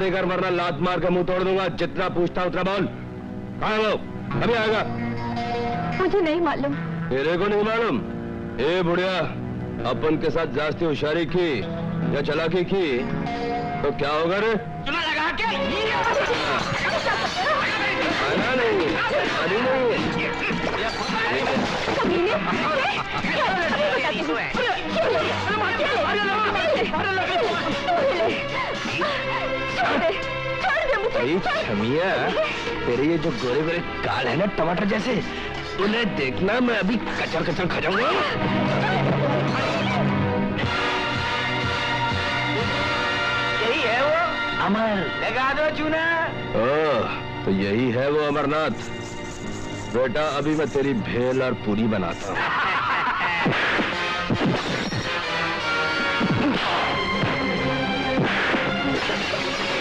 देकर वरना लात मार के मुंह तोड़ दूंगा। जितना पूछता उतना बोल। कहाँ है वो? अभी आएगा। मुझे नहीं मालूम। तेरे को नहीं मालूम? ए बुढ़िया, अपन के साथ जास्ती होशियारी की या चालाकी की तो क्या होगा रे? चुना लगा के छमिया, तेरे ये जो गोरे गोरे गाल है ना टमाटर जैसे, उन्हें देखना मैं अभी कचर कचर खा जाऊंगा। यही है वो अमर, लगा दो चूना। तो यही है वो अमरनाथ। बेटा अभी मैं तेरी भेल और पूरी बनाता हूँ।